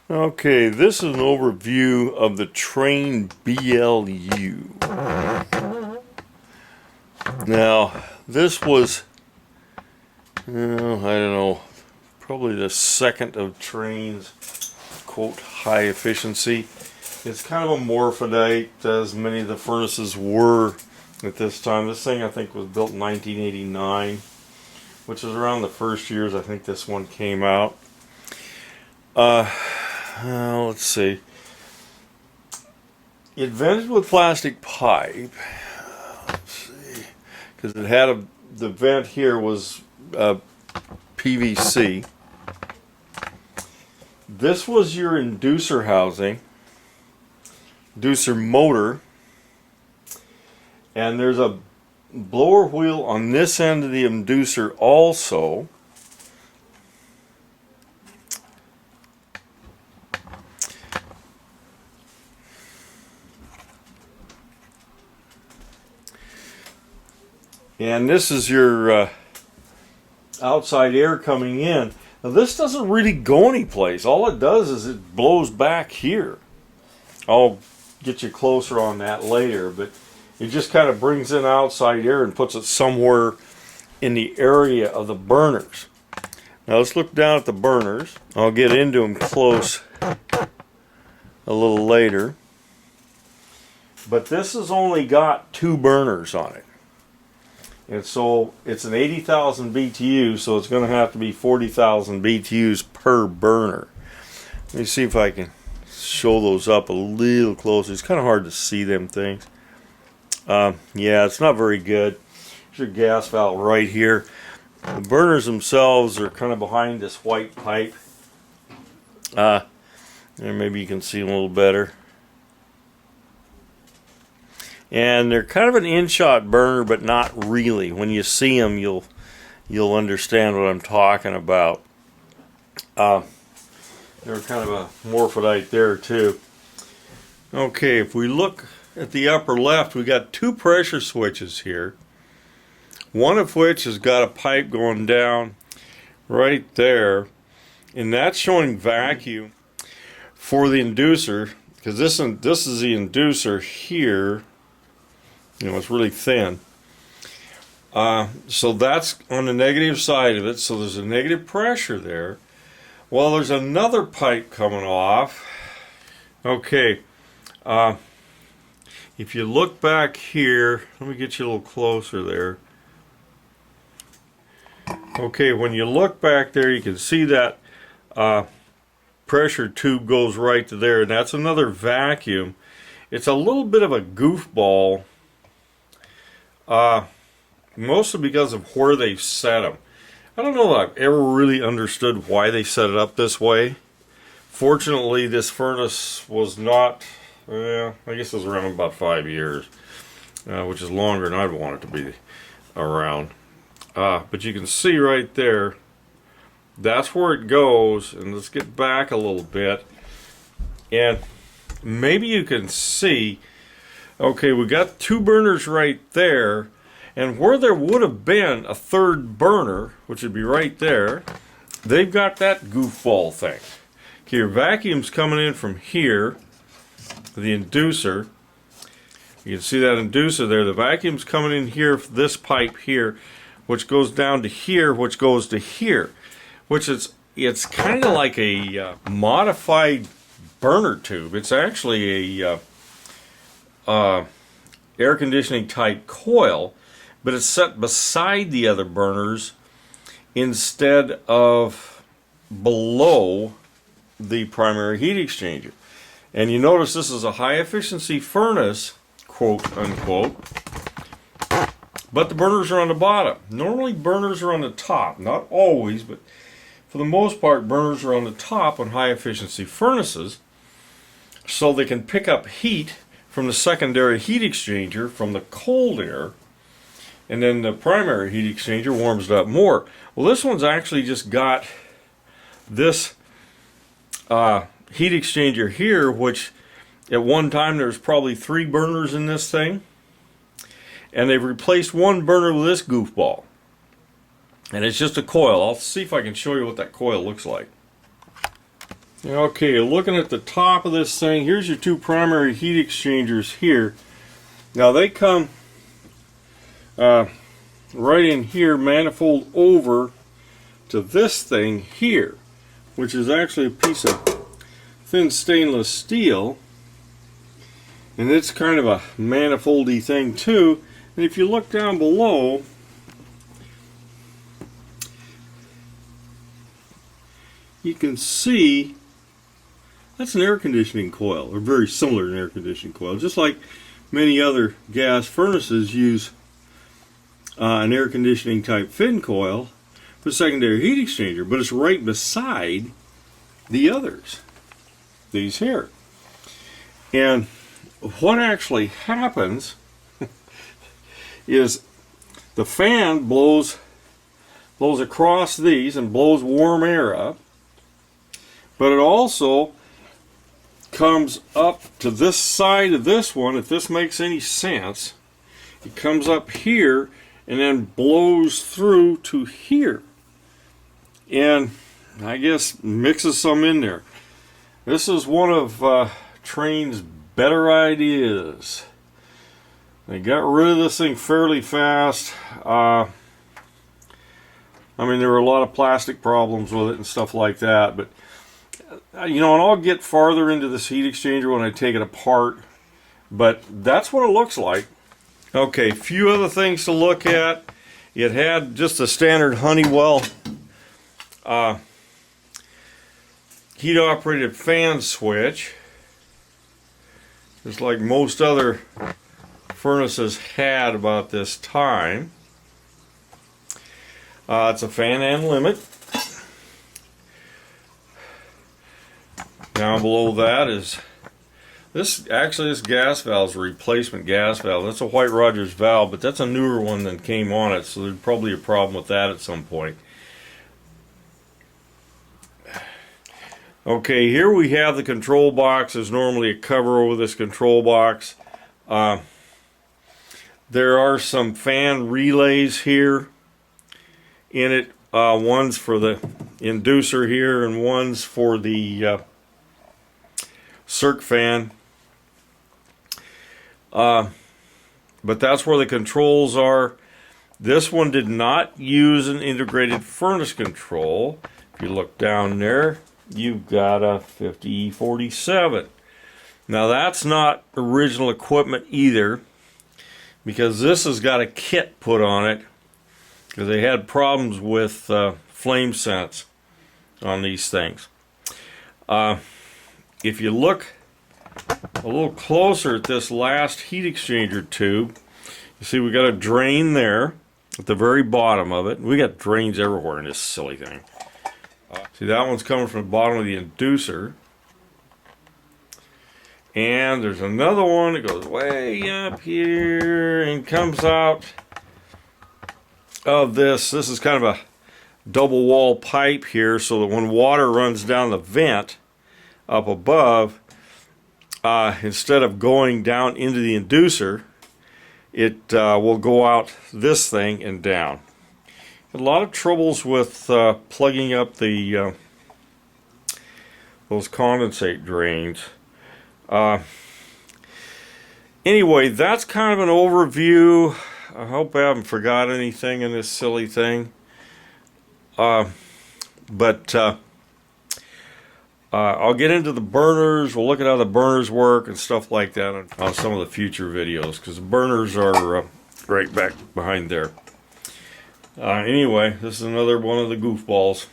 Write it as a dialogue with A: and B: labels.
A: Okay, this is an overview of the Trane BLU. Now, this was, I don't know, probably the second of Trane's, quote, high efficiency. It's kind of a morphodite, as many of the furnaces were at this time. This thing, I think, was built in 1989, which is around the first years I think this one came out. Let's see. Invented with plastic pipe. Let's see, because it had the vent here was PVC. This was your inducer housing, inducer motor, and there's a blower wheel on this end of the inducer also. And this is your outside air coming in. Now this doesn't really go anyplace. All it does is it blows back here. I'll get you closer on that later, but it just kind of brings in outside air and puts it somewhere in the area of the burners. Now let's look down at the burners. I'll get into them close a little later. But this has only got 2 burners on it. And so it's an 80,000 BTU, so it's going to have to be 40,000 BTUs per burner. Let me see if I can show those up a little closer. It's kind of hard to see them things. Yeah, it's not very good. Here's your gas valve right here. The burners themselves are kind of behind this white pipe. And maybe you can see them a little better. And they're kind of an in-shot burner, but not really. When you see them, you'll understand what I'm talking about. They're kind of a morphodite there too. Okay, if we look at the upper left, we got 2 pressure switches here. One of which has got a pipe going down right there, and that's showing vacuum for the inducer, because this is the inducer here. You know, it's really thin. So that's on the negative side of it, so there's a negative pressure there. Well, there's another pipe coming off. Okay, if you look back here, let me get you a little closer there. Okay, when you look back there, you can see that pressure tube goes right to there, and that's another vacuum. It's a little bit of a goofball. Mostly because of where they've set them. I don't know that I've ever really understood why they set it up this way. Fortunately, this furnace was not, I guess it was around about 5 years, which is longer than I'd want it to be around. But you can see right there, that's where it goes. And let's get back a little bit. And maybe you can see, okay, we got 2 burners right there, and where there would have been a 3rd burner, which would be right there, they've got that goofball thing. Okay, your vacuum's coming in from here, the inducer. You can see that inducer there. The vacuum's coming in here, this pipe here, which goes down to here, which goes to here, which is, it's kind of like a modified burner tube. It's actually a air conditioning type coil, but it's set beside the other burners instead of below the primary heat exchanger. And you notice this is a high efficiency furnace, quote unquote, but the burners are on the bottom. Normally burners are on the top, not always, but for the most part burners are on the top on high efficiency furnaces, so they can pick up heat from the secondary heat exchanger from the cold air, and then the primary heat exchanger warms it up more. Well, this one's actually just got this heat exchanger here, which at one time there's probably 3 burners in this thing, and they've replaced 1 burner with this goofball. And it's just a coil. I'll see if I can show you what that coil looks like. Okay, looking at the top of this thing, here's your two primary heat exchangers here. Now they come right in here, manifold over to this thing here, which is actually a piece of thin stainless steel, and it's kind of a manifoldy thing too. And if you look down below, you can see that's an air conditioning coil, or very similar to an air conditioning coil, just like many other gas furnaces use an air conditioning type fin coil for secondary heat exchanger, but it's right beside the others, these here. And what actually happens is the fan blows across these and blows warm air up, but it also comes up to this side of this one, if this makes any sense. It comes up here and then blows through to here, and I guess mixes some in there. This is one of Trane's better ideas. They got rid of this thing fairly fast. I mean, there were a lot of plastic problems with it and stuff like that, but you know, and I'll get farther into this heat exchanger when I take it apart, but that's what it looks like. Okay, few other things to look at. It had just a standard Honeywell heat operated fan switch, just like most other furnaces had about this time. It's a fan and limit. Down below that is this gas valve is a replacement gas valve. That's a White Rogers valve, but that's a newer one than came on it, so there's probably a problem with that at some point. Okay, here we have the control box. There's normally a cover over this control box. There are some fan relays here in it. One's for the inducer here, and one's for the circ fan. But that's where the controls are. This one did not use an integrated furnace control. If you look down there, you've got a 5047. Now that's not original equipment either, because this has got a kit put on it because they had problems with flame sense on these things. If you look a little closer at this last heat exchanger tube, you see we got a drain there at the very bottom of it. We got drains everywhere in this silly thing. See, that one's coming from the bottom of the inducer. And there's another one that goes way up here and comes out of this. This is kind of a double wall pipe here, so that when water runs down the vent up above, instead of going down into the inducer, it will go out this thing and down. A lot of troubles with plugging up the those condensate drains. Anyway, that's kind of an overview. I hope I haven't forgot anything in this silly thing. I'll get into the burners. We'll look at how the burners work and stuff like that on some of the future videos, because the burners are right back behind there. Anyway, this is another one of the goofballs.